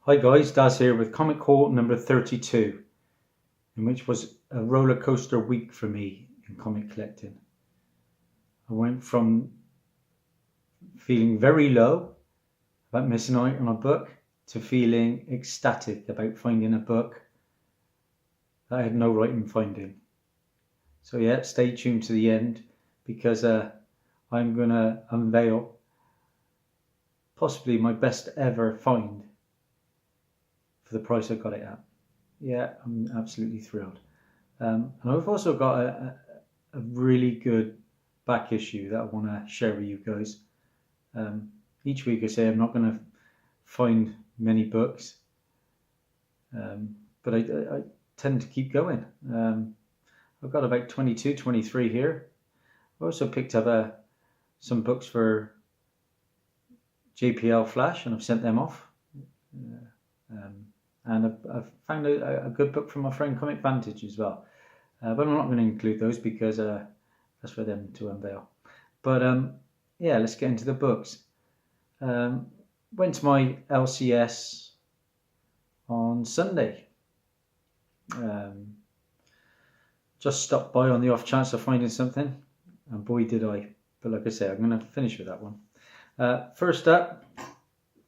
Hi guys, Daz here with Comic Haul number 32, in which was a roller coaster week for me in comic collecting. I went from feeling very low about missing out on a book to feeling ecstatic about finding a book that I had no right in finding. So yeah, stay tuned to the end because I'm going to unveil possibly my best ever find for the price I got it at. Yeah, I'm absolutely thrilled. And I've also got a really good back issue that I want to share with you guys. Each week I say I'm not going to find many books, but I tend to keep going. I've got about 22, 23 here. I also picked up some books for JPL Flash and I've sent them off. And I've found a good book from my friend Comic Vantage as well. But I'm not going to include those because that's for them to unveil. But yeah, let's get into the books. Went to my LCS on Sunday. Just stopped by on the off chance of finding something, and boy did I. But like I say, I'm going to finish with that one. First up,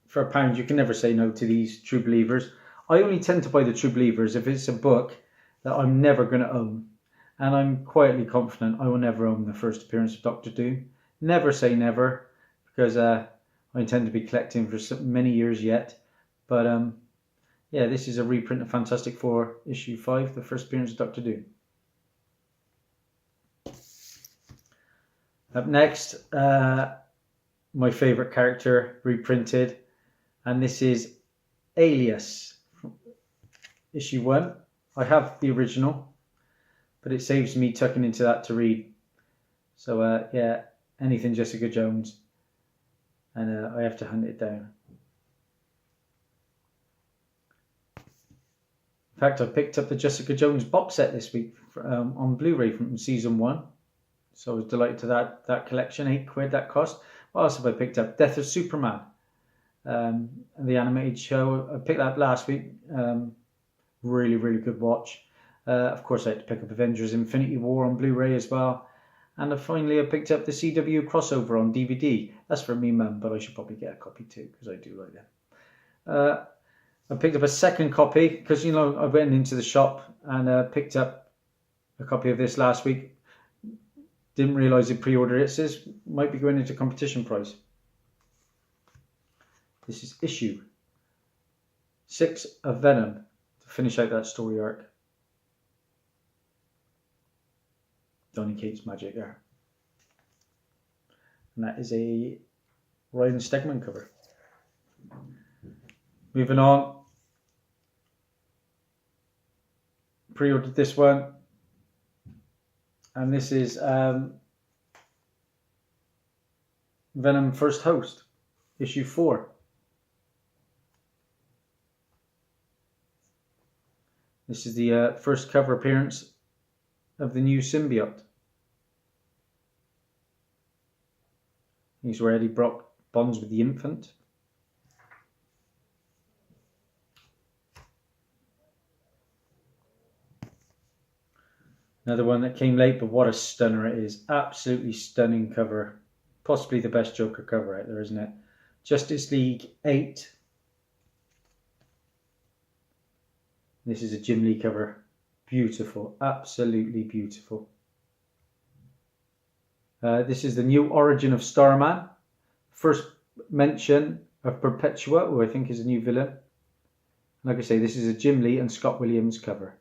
for £1, you can never say no to these True Believers. I only tend to buy the True Believers if it's a book that I'm never going to own. And I'm quietly confident I will never own the first appearance of Doctor Doom. Never say never, because I intend to be collecting for many years yet. But yeah, this is a reprint of Fantastic Four issue 5, the first appearance of Doctor Doom. Up next, my favourite character reprinted, and this is Alias, issue 1. I have the original, but it saves me tucking into that to read. So yeah, anything Jessica Jones, and I have to hunt it down. In fact, I picked up the Jessica Jones box set this week on Blu-ray from season 1. So I was delighted to that collection. £8 that cost. What else have I picked up? Death of Superman, the animated show. I picked that up last week. Really good watch. Of course, I had to pick up Avengers Infinity War on Blu-ray as well. And finally, I picked up the CW crossover on DVD. That's for me, mum, but I should probably get a copy too, because I do like that. I picked up a second copy, because, you know, I went into the shop and picked up a copy of this last week. Didn't realise it pre-ordered it. It says might be going into competition price. This is issue 6 of Venom to finish out that story arc. Donny Cates magic there. And that is a Ryan Stegman cover. Moving on. Pre-ordered this one. And this is Venom First Host, issue 4. This is the first cover appearance of the new symbiote. He's where Eddie Brock bonds with the infant. Another one that came late, but what a stunner it is. Absolutely stunning cover. Possibly the best Joker cover out there, isn't it? Justice League 8. This is a Jim Lee cover. Beautiful. Absolutely beautiful. This is the new origin of Starman. First mention of Perpetua, who I think is a new villain. Like I say, this is a Jim Lee and Scott Williams cover.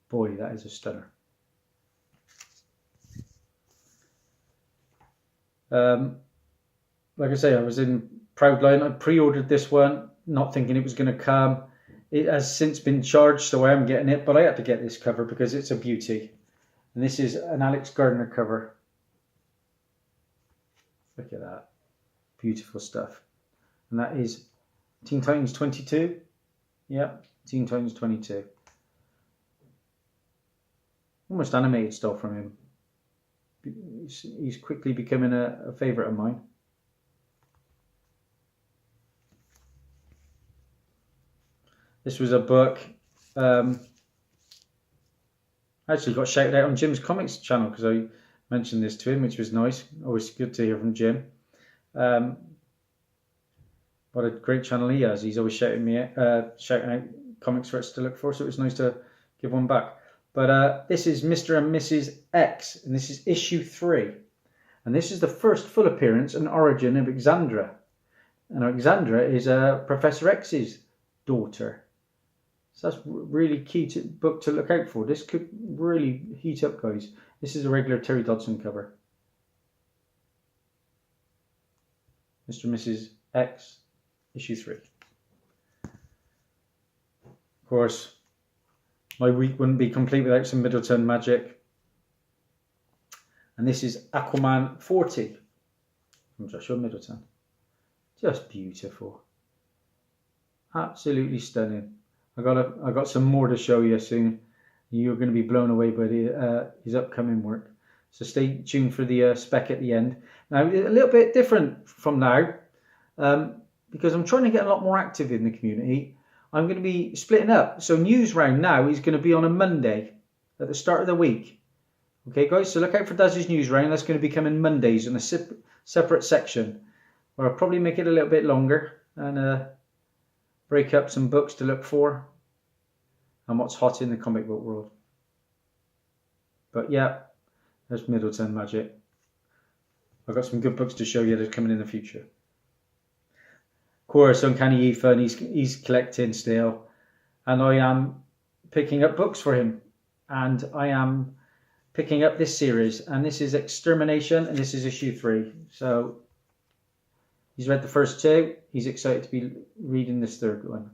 Boy, that is a stunner. Like I say, I was in Proudline. I pre-ordered this one, not thinking it was going to come. It has since been charged, so I am getting it, but I had to get this cover because it's a beauty. And this is an Alex Gardner cover. Look at that. Beautiful stuff. And that is Teen Titans 22. Yep, Teen Titans 22. Almost animated stuff from him. He's quickly becoming a favourite of mine. This was a book. I actually got shouted out on Jim's Comics channel because I mentioned this to him, which was nice. Always good to hear from Jim. What a great channel he has. He's always shouting out comics for us to look for, so it was nice to give one back. But this is Mr. and Mrs. X, and this is issue 3. And this is the first full appearance and origin of Xandra. And Xandra is Professor X's daughter. So that's really key book to look out for. This could really heat up, guys. This is a regular Terry Dodson cover. Mr. and Mrs. X, issue 3. Of course, my week wouldn't be complete without some Middleton magic. And this is Aquaman 40 from Joshua Middleton. Just beautiful. Absolutely stunning. I got some more to show you soon. You're going to be blown away by his upcoming work. So stay tuned for the spec at the end. Now, a little bit different from now, because I'm trying to get a lot more active in the community. I'm going to be splitting up. So News Round now is going to be on a Monday at the start of the week. Okay, guys, so look out for Dazzie's News Round. That's going to be coming Mondays in a separate section, where I'll probably make it a little bit longer and break up some books to look for and what's hot in the comic book world. But yeah, there's Middleton magic. I've got some good books to show you that are coming in the future. Of course, Uncanny Ethan, he's collecting still, and I am picking up books for him, and I am picking up this series, and this is Extermination, and this is issue 3. So he's read the first 2. He's excited to be reading this third one.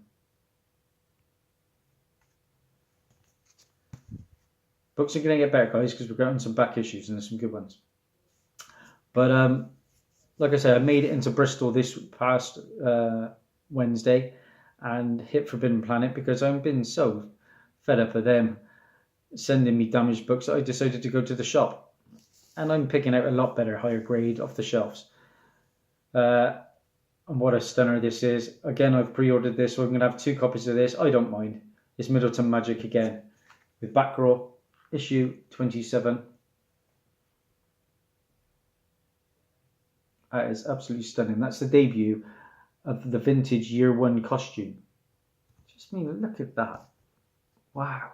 Books are going to get better, guys, because we're getting some back issues, and there's some good ones. But like I said, I made it into Bristol this past Wednesday and hit Forbidden Planet because I've been so fed up of them sending me damaged books that I decided to go to the shop. And I'm picking out a lot better, higher grade off the shelves. And what a stunner this is. Again, I've pre-ordered this, so I'm going to have 2 copies of this. I don't mind. It's Middleton Magic again with Batgirl, issue 27. That is absolutely stunning. That's the debut of the vintage year 1 costume. Just look at that. Wow.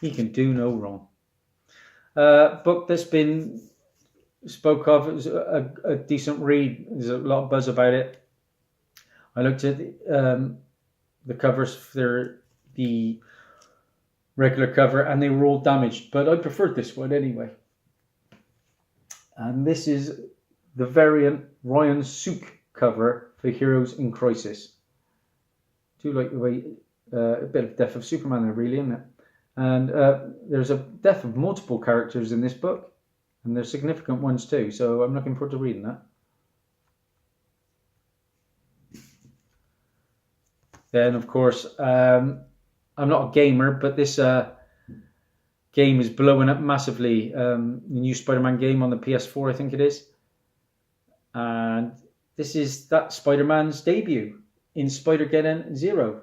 He can do no wrong. Book that's been spoke of as a decent read. There's a lot of buzz about it. I looked at the covers for the regular cover and they were all damaged, but I preferred this one anyway. And this is the variant Ryan Sook cover for Heroes in Crisis. Do like the way a bit of Death of Superman there, really, isn't it? And there's a death of multiple characters in this book, and there's significant ones too, so I'm looking forward to reading that. Then, of course, I'm not a gamer, but this game is blowing up massively. The new Spider-Man game on the PS4, I think it is. And this is that Spider-Man's debut in Spider-Geddon Zero.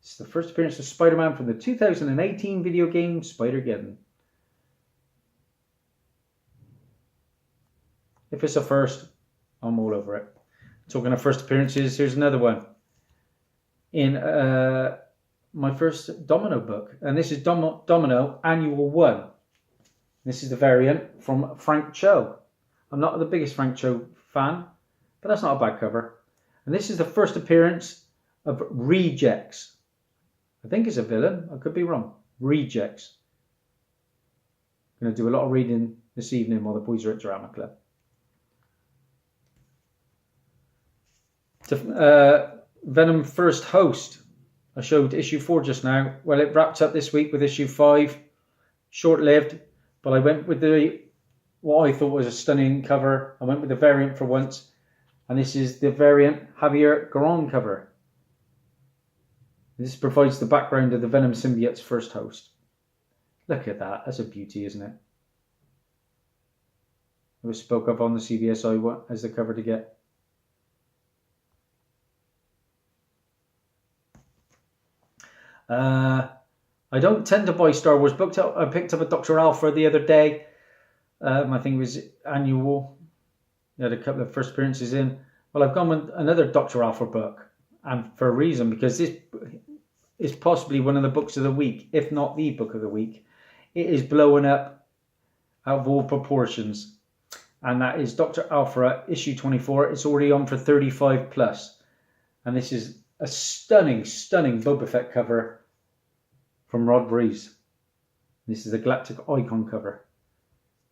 It's the first appearance of Spider-Man from the 2018 video game Spider-Geddon. If it's a first, I'm all over it. Talking of first appearances, here's another one. In my first Domino book. And this is Domino Annual 1. This is the variant from Frank Cho. I'm not the biggest Frank Cho fan, but that's not a bad cover. And this is the first appearance of Rejects. I think it's a villain. I could be wrong. Rejects. I'm going to do a lot of reading this evening while the boys are at Drama Club. Venom First Host. I showed issue 4 just now. Well, it wrapped up this week with issue 5. Short-lived, but I went with what I thought was a stunning cover. I went with the variant for once. And this is the variant Javier Garron cover. This provides the background of the Venom symbiote's first host. Look at that. That's a beauty, isn't it? It was spoke of on the CBSI as the cover to get. I don't tend to buy Star Wars books. I picked up a Dr. Alpha the other day. I think it was annual. He had a couple of first appearances in. Well, I've gone with another Dr. Alpha book, and for a reason, because this is possibly one of the books of the week, if not the book of the week. It is blowing up out of all proportions, and that is Dr. Alpha issue 24. It's already on for 35 plus, and this is a stunning Boba Fett cover from Rod Breeze. This is a Galactic Icon cover.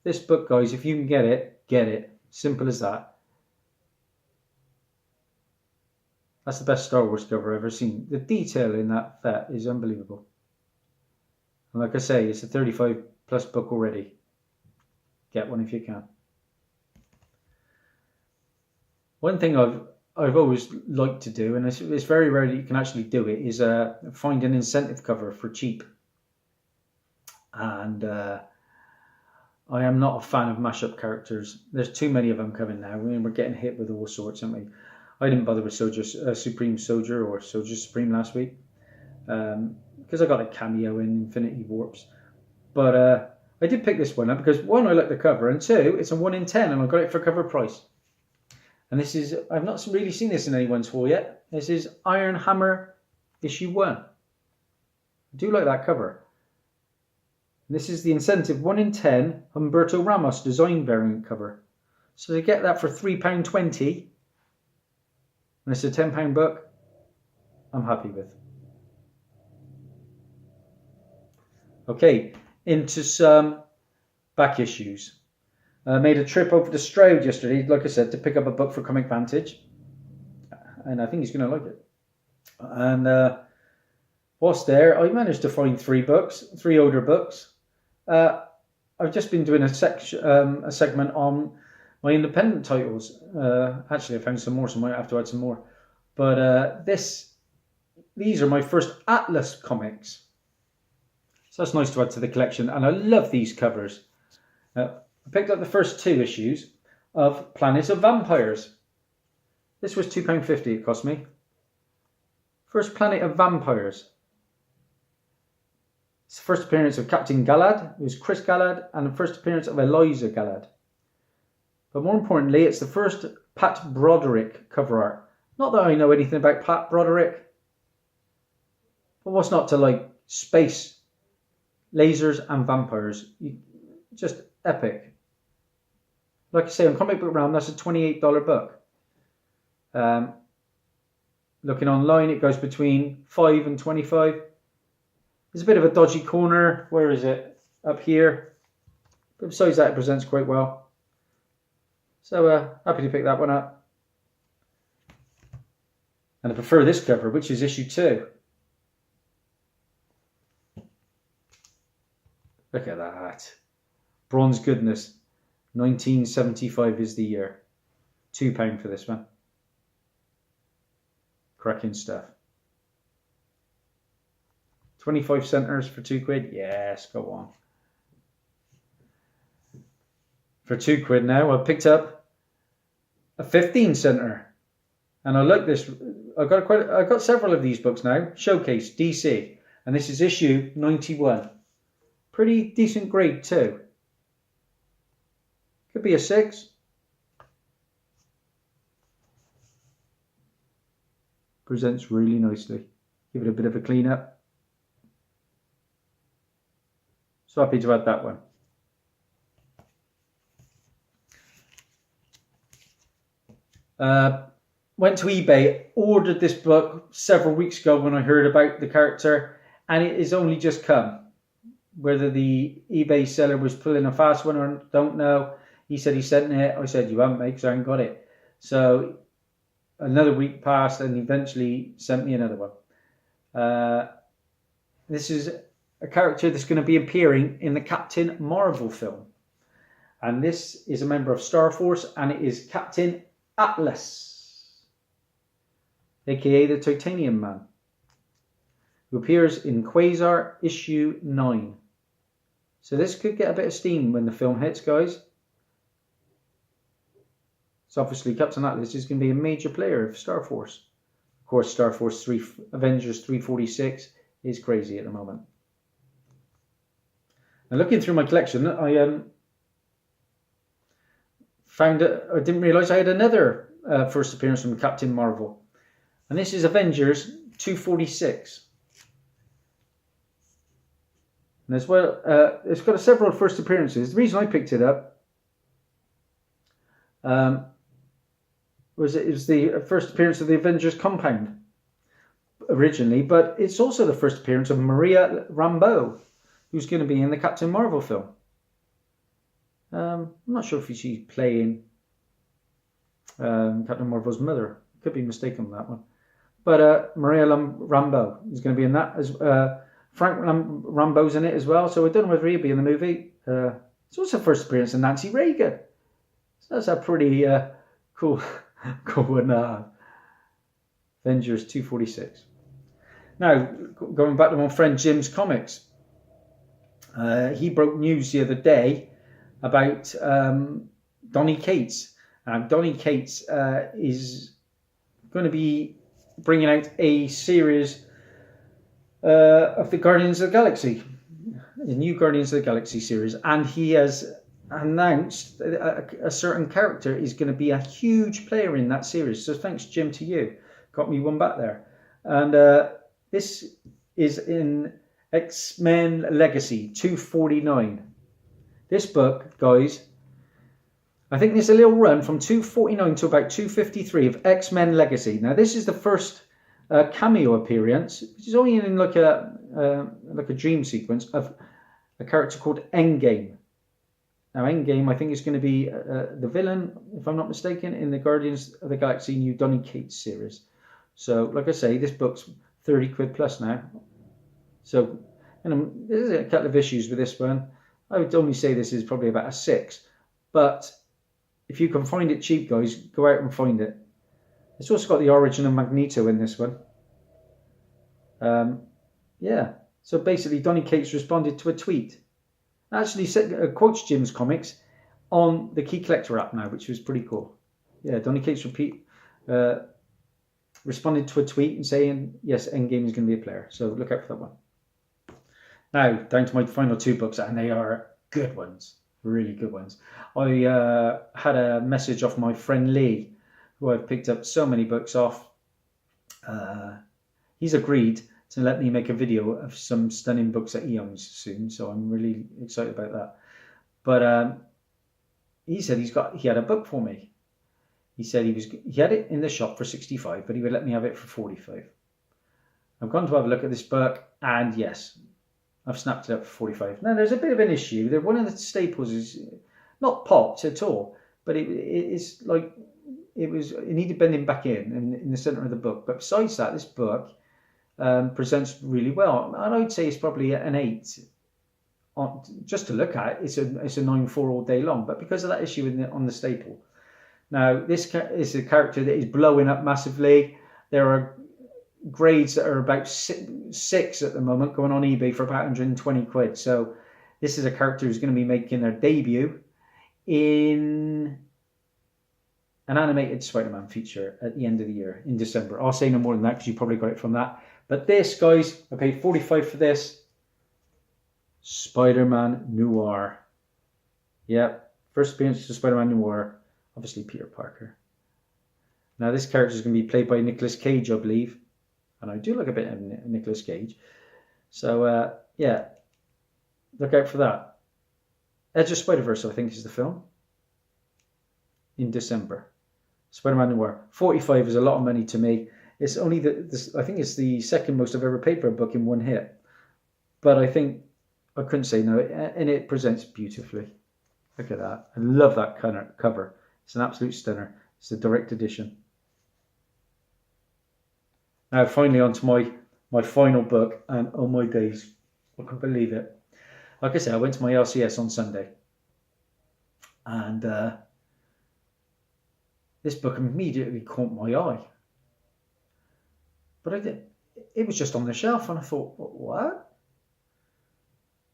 This book, guys, if you can get it, get it. Simple as that. That's the best Star Wars cover I've ever seen. The detail in that Fett is unbelievable. And like I say, it's a 35 plus book already. Get one if you can. One thing I've always liked to do, and it's very rare that you can actually do it, is find an incentive cover for cheap. And I am not a fan of mashup characters. There's too many of them coming now. I mean, we're getting hit with all sorts, aren't we? I didn't bother with Supreme Soldier or Soldier Supreme last week because I got a cameo in Infinity Warps. But I did pick this one up because, one, I like the cover, and two, it's a 1 in 10 and I got it for cover price. And this is, I've not really seen this in anyone's haul yet. This is Iron Hammer issue 1. I do like that cover. This is the incentive 1 in 10 Humberto Ramos design variant cover. So to get that for £3.20, and it's a £10 book, I'm happy with. Okay, into some back issues. I made a trip over to Stroud yesterday, like I said, to pick up a book for Comic Vantage. And I think he's going to like it. And whilst there, I managed to find 3 older books. I've just been doing a segment on my independent titles. Actually, I found some more, so I might have to add some more. But these are my first Atlas comics. So that's nice to add to the collection. And I love these covers. I picked up the first 2 issues of Planet of Vampires. This was £2.50 it cost me. First Planet of Vampires. It's the first appearance of Captain Galad. It was Chris Galad, and the first appearance of Eliza Galad. But more importantly, it's the first Pat Broderick cover art. Not that I know anything about Pat Broderick, but what's not to like? Space, lasers and vampires. Just epic. Like I say, on Comic Book Realm, that's a $28 book. Looking online, it goes between $5 and $25. There's a bit of a dodgy corner. Where is it? Up here. But besides that, it presents quite well. So happy to pick that one up. And I prefer this cover, which is issue 2. Look at that. Bronze goodness. 1975 is the year. £2 for this one. Cracking stuff. 25 centers for £2. Yes, go on. For £2 now, I picked up a 15 center, and I like this. I got several of these books now. Showcase DC, and this is issue 91. Pretty decent grade too. Could be a 6. Presents really nicely. Give it a bit of a clean up. So happy to add that one. Went to eBay, ordered this book several weeks ago when I heard about the character, and it has only just come. Whether the eBay seller was pulling a fast one or don't know. He said he sent it. I said, you haven't, mate, because I haven't got it. So another week passed and eventually sent me another one. This is a character that's going to be appearing in the Captain Marvel film. And this is a member of Star Force, and it is Captain Atlas, aka the Titanium Man, who appears in Quasar issue 9. So this could get a bit of steam when the film hits, guys. So obviously Captain Atlas is going to be a major player of Star Force. Of course, Star Force 3, Avengers 346 is crazy at the moment. And looking through my collection, I found I didn't realise I had another first appearance from Captain Marvel, and this is Avengers 246. And as well, it's got several first appearances. The reason I picked it up was it was the first appearance of the Avengers compound originally, but it's also the first appearance of Maria Rambeau, who's going to be in the Captain Marvel film. I'm not sure if she's playing Captain Marvel's mother. Could be mistaken on that one. But Maria Rambeau is going to be in that. As Frank Rambeau's in it as well. So I don't know whether he'll be in the movie. It's also first appearance of Nancy Reagan. So that's a pretty cool one. Avengers 246. Now, going back to my friend Jim's comics. He broke news the other day about Donny Cates. Donny Cates is going to be bringing out a series of the Guardians of the Galaxy, the new Guardians of the Galaxy series, and he has announced a certain character is going to be a huge player in that series. So thanks, Jim, to you. Got me one back there. And this is in X-Men Legacy 249. This book, guys, I think there's a little run from 249 to about 253 of X-Men Legacy. Now, this is the first cameo appearance, which is only in like a dream sequence of a character called Endgame. Now, Endgame, I think, is going to be the villain, if I'm not mistaken, in the Guardians of the Galaxy new Donny Cates series. So, like I say, this book's 30 quid plus now. So, there's a couple of issues with this one. I would only say this is probably about a 6. But if you can find it cheap, guys, go out and find it. It's also got the origin of Magneto in this one. Yeah. So basically, Donny Cates responded to a tweet. Actually, quotes Jim's comics on the Key Collector app now, which was pretty cool. Yeah, Donny Cates responded to a tweet and saying, yes, Endgame is going to be a player. So look out for that one. Now, down to my final 2 books, and they are good ones. Really good ones. I had a message off my friend Lee, who I've picked up so many books off. He's agreed to let me make a video of some stunning books that he owns soon, so I'm really excited about that. But he said he had a book for me. He said he had it in the shop for 65, but he would let me have it for 45. I've gone to have a look at this book, and yes, I've snapped it up for 45. Now, there's a bit of an issue. One of the staples is not popped at all, but it's like it needed bending back in the center of the book. But besides that, this book presents really well, and I would say it's probably an 8. Just to look at, it's a 9.4 all day long. But because of that issue on the staple, now this is a character that is blowing up massively. There are grades that are about 6 at the moment, going on eBay for about 120 quid. So this is a character who's going to be making their debut in an animated Spider-Man feature at the end of the year in December. I'll say no more than that because you probably got it from that. But this, guys, I paid 45 for this. Spider-Man Noir. Yep, first appearance to Spider-Man Noir. Obviously Peter Parker. Now this character is going to be played by Nicolas Cage, I believe. And I do like a bit of Nicolas Cage. So, yeah, look out for that. Edge of Spider-Verse, I think, is the film. In December. Spider-Man Noir. 45 is a lot of money to me. It's only I think it's the second most I've ever paid for a book in one hit. But I think I couldn't say no. And it presents beautifully. Look at that. I love that cover. It's an absolute stunner. It's a direct edition. Now, finally, on to my final book, and oh my days, I can't believe it. Like I said, I went to my LCS on Sunday, and this book immediately caught my eye. But it was just on the shelf, and I thought, what?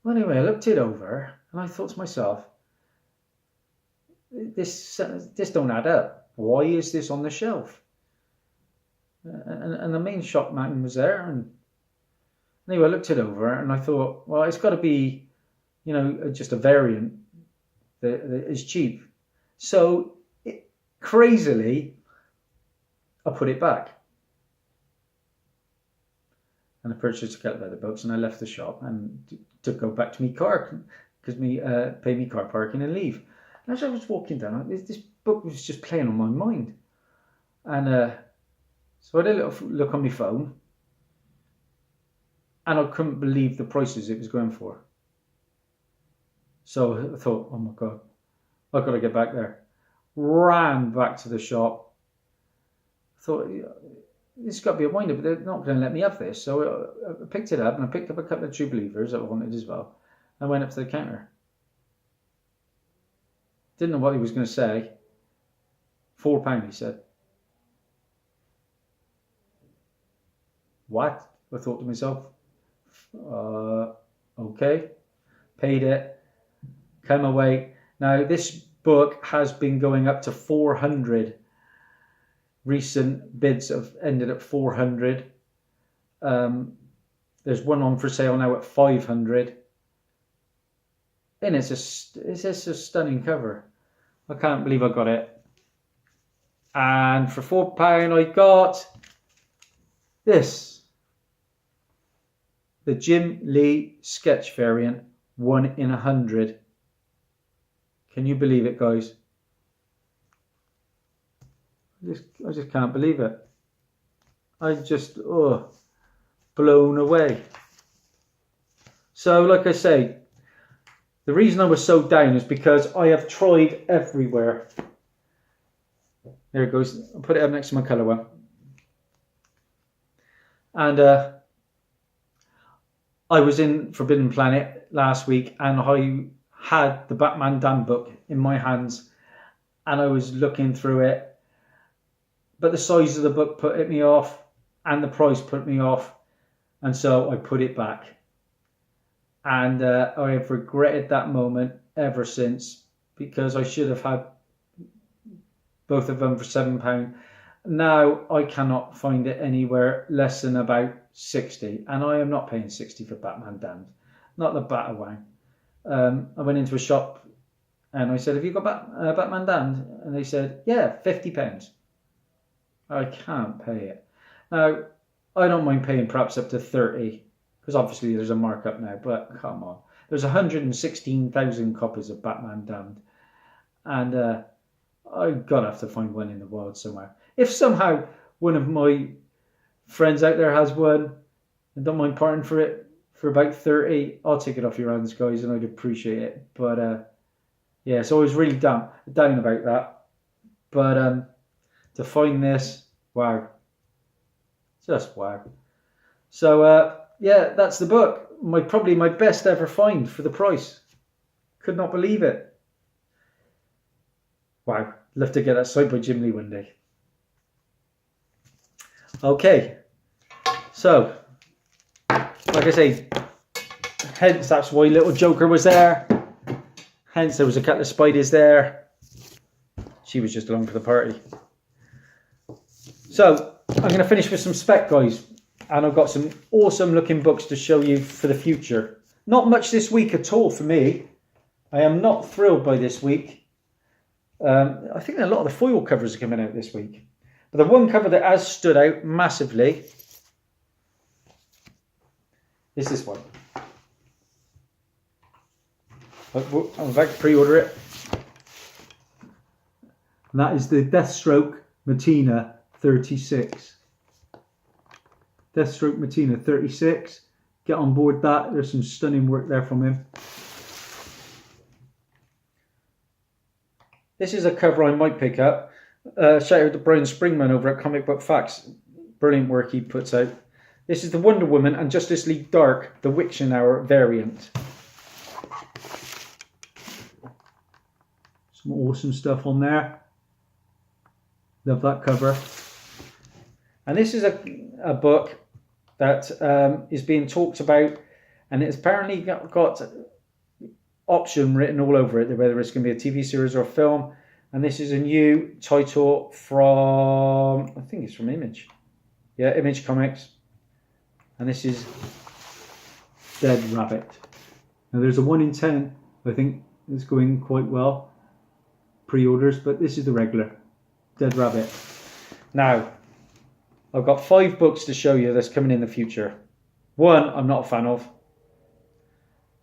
Well, anyway, I looked it over, and I thought to myself, this don't add up. Why is this on the shelf? And the main shop man was there, and Anyway, I looked it over and I thought, well, it's got to be, just a variant that is cheap. So, crazily, I put it back. And I purchased a couple of other books and I left the shop and to go back to my car because pay me car parking and leave. And as I was walking down, this book was just playing on my mind. And so I had a little look on my phone and I couldn't believe the prices it was going for. So I thought, oh my God, I've got to get back there. Ran back to the shop. Thought, this has got to be a winder, but they're not going to let me have this. So I picked it up and I picked up a couple of true believers that I wanted as well. I went up to the counter. Didn't know what he was going to say. £4, he said. What? I thought to myself, okay. Paid it. Come away. Now, this book has been going up to 400. Recent bids have ended at 400. There's one on for sale now at 500. And it's just a stunning cover. I can't believe I got it. And for £4 I got this. The Jim Lee sketch variant, 1 in 100. Can you believe it, guys? I just can't believe it. I just, blown away. So, like I say, the reason I was so down is because I have tried everywhere. There it goes. I'll put it up next to my colour one. And I was in Forbidden Planet last week and I had the Batman Damned book in my hands and I was looking through it. But the size of the book put me off and the price put me off. And so I put it back. And I have regretted that moment ever since because I should have had both of them for £7. Now I cannot find it anywhere less than about 60. And I am not paying 60 for Batman Damned. Not the Batawang. I went into a shop and I said, have you got Batman Damned? And they said, yeah, £50. I can't pay it. Now, I don't mind paying perhaps up to 30 because obviously there's a markup now, but come on. There's 116,000 copies of Batman Damned. And I've got to have to find one in the world somewhere. If somehow one of my friends out there has one and don't mind parting for it for about 30, I'll take it off your hands, guys, and I'd appreciate it. But yeah, so I was really down about that. But to find this, wow. Just wow. So, yeah, that's the book. Probably my best ever find for the price. Could not believe it. Wow. Love to get that signed by Jim Lee one day. Okay. So, like I say, hence that's why Little Joker was there. Hence there was a couple of spiders there. She was just along for the party. So, I'm going to finish with some spec, guys. And I've got some awesome looking books to show you for the future. Not much this week at all for me. I am not thrilled by this week. I think a lot of the foil covers are coming out this week. But the one cover that has stood out massively is this one. I'm about to pre-order it. And that is the Deathstroke Matina 36. Deathstroke Matina 36. Get on board that. There's some stunning work there from him. This is a cover I might pick up. Shout out to Brian Springman over at Comic Book Facts. Brilliant work he puts out. This is the Wonder Woman and Justice League Dark, the Witching Hour variant. Some awesome stuff on there. Love that cover. And this is a book that is being talked about, and it's apparently got option written all over it, whether it's going to be a TV series or a film. And this is a new title from, I think it's from Image. Yeah, Image Comics. And this is Dead Rabbit. Now there's a 1 in 10, I think it's going quite well, pre-orders, but this is the regular, Dead Rabbit. Now, I've got 5 books to show you that's coming in the future. One I'm not a fan of.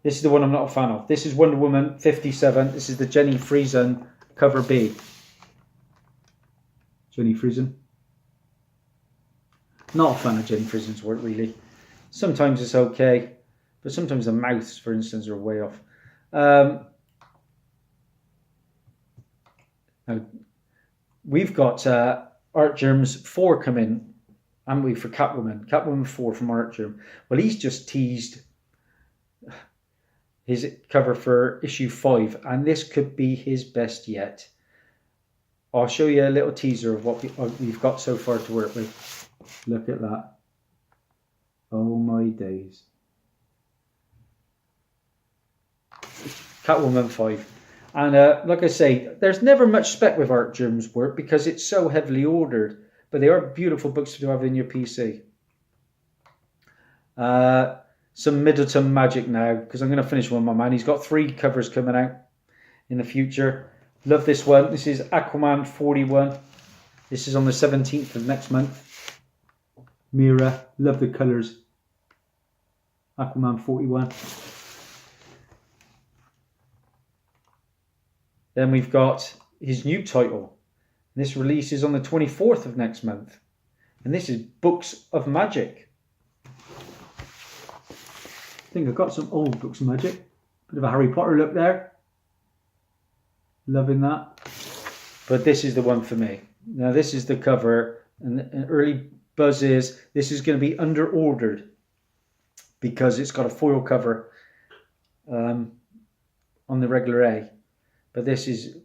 This is the one I'm not a fan of. This is Wonder Woman 57. This is the Jenny Friesen cover B. Jenny Friesen. Not a fan of Jenny Friesen's work, really. Sometimes it's okay, but sometimes the mouths, for instance, are way off. Now, we've got Art Germ's 4 coming, haven't we, for Catwoman? Catwoman 4 from Art Germ. Well, he's just teased his cover for issue 5, and this could be his best yet. I'll show you a little teaser of what we've got so far to work with. Look at that. Oh my days. Catwoman 5. And like I say, there's never much spec with Art Germ's work because it's so heavily ordered. But they are beautiful books to have in your PC. Some Middleton magic now, because I'm going to finish one, my man. He's got 3 covers coming out in the future. Love this one. This is Aquaman 41. This is on the 17th of next month. Mira, love the colours. Aquaman 41. Then we've got his new title. This release is on the 24th of next month. And this is Books of Magic. I think I've got some old Books of Magic. Bit of a Harry Potter look there. Loving that. But this is the one for me. Now this is the cover. And an early buzz is this is going to be under ordered. Because it's got a foil cover on the regular A. But this is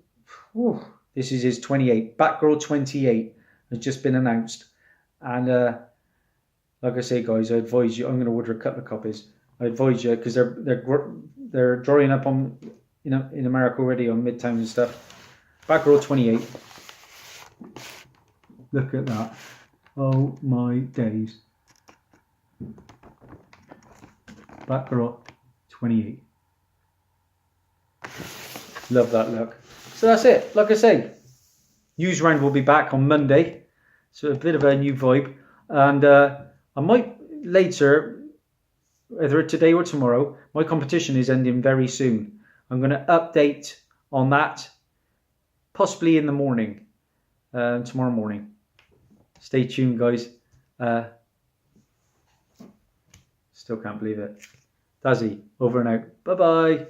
his 28. Batgirl 28 has just been announced. And like I say, guys, I advise you. I'm going to order a couple of copies. I advise you because they're drawing up on in America already on Midtown and stuff. Batgirl 28. Look at that. Oh my days. Batgirl 28. Love that look. So that's it. Like I say, news round will be back on Monday. So a bit of a new vibe. And I might later, either today or tomorrow, my competition is ending very soon. I'm going to update on that, possibly in the morning, tomorrow morning. Stay tuned, guys. Still can't believe it. Dazzie, over and out. Bye-bye.